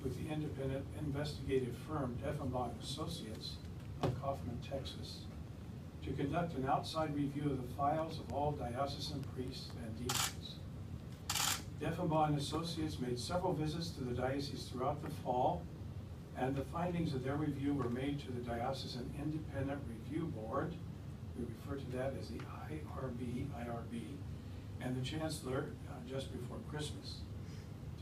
with the independent investigative firm Dieffenbaugh & Associates of Kaufman, Texas, to conduct an outside review of the files of all diocesan priests and deacons. Dieffenbaugh & Associates made several visits to the diocese throughout the fall, and the findings of their review were made to the Diocesan Independent Review Board. We refer to that as the IRB, and the Chancellor just before Christmas.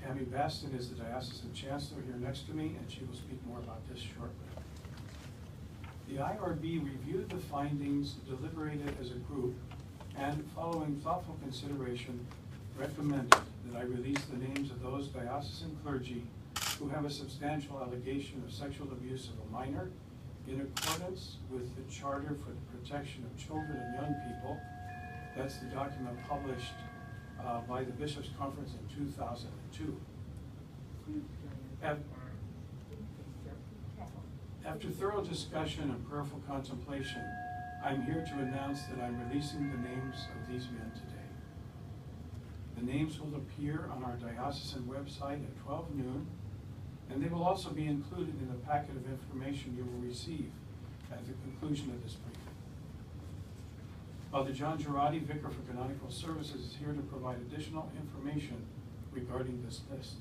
Tammy Baston is the Diocesan Chancellor here next to me, and she will speak more about this shortly. The IRB reviewed the findings, deliberated as a group, and following thoughtful consideration, recommended that I release the names of those diocesan clergy who have a substantial allegation of sexual abuse of a minor in accordance with the Charter for the Protection of Children and Young People. That's the document published by the Bishops' Conference in 2002. After thorough discussion and prayerful contemplation, I'm here to announce that I'm releasing the names of these men today. The names will appear on our diocesan website at 12 noon, and they will also be included in the packet of information you will receive at the conclusion of this briefing. Father John Girardi, Vicar for Canonical Services, is here to provide additional information regarding this list.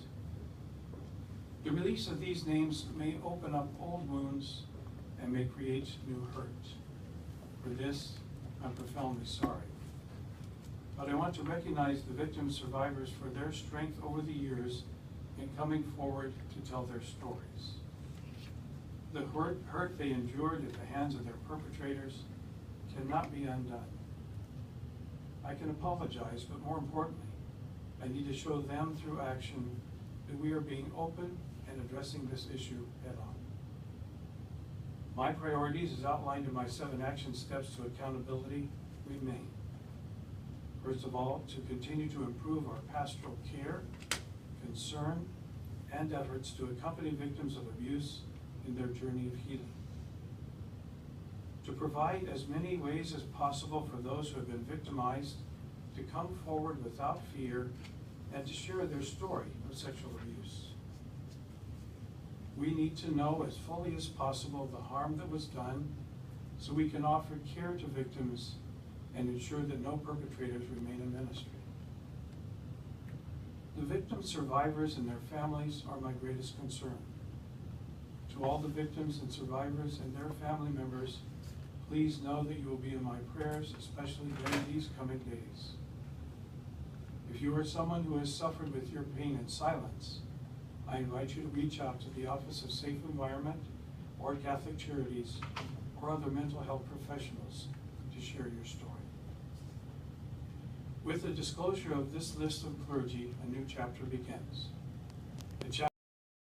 The release of these names may open up old wounds and may create new hurt. For this, I'm profoundly sorry. But I want to recognize the victim survivors for their strength over the years in coming forward to tell their stories. The hurt they endured at the hands of their perpetrators cannot be undone. I can apologize, but more importantly, I need to show them through action that we are being open and addressing this issue head on. My priorities, as outlined in my 7 action steps to accountability, remain. First of all, to continue to improve our pastoral care, concern, and efforts to accompany victims of abuse in their journey of healing. To provide as many ways as possible for those who have been victimized to come forward without fear and to share their story of sexual abuse. We need to know as fully as possible the harm that was done so we can offer care to victims and ensure that no perpetrators remain in ministry. The victim survivors and their families are my greatest concern. To all the victims and survivors and their family members, please know that you will be in my prayers, especially during these coming days. If you are someone who has suffered with your pain in silence, I invite you to reach out to the Office of Safe Environment or Catholic Charities or other mental health professionals to share your story. With the disclosure of this list of clergy, a new chapter begins.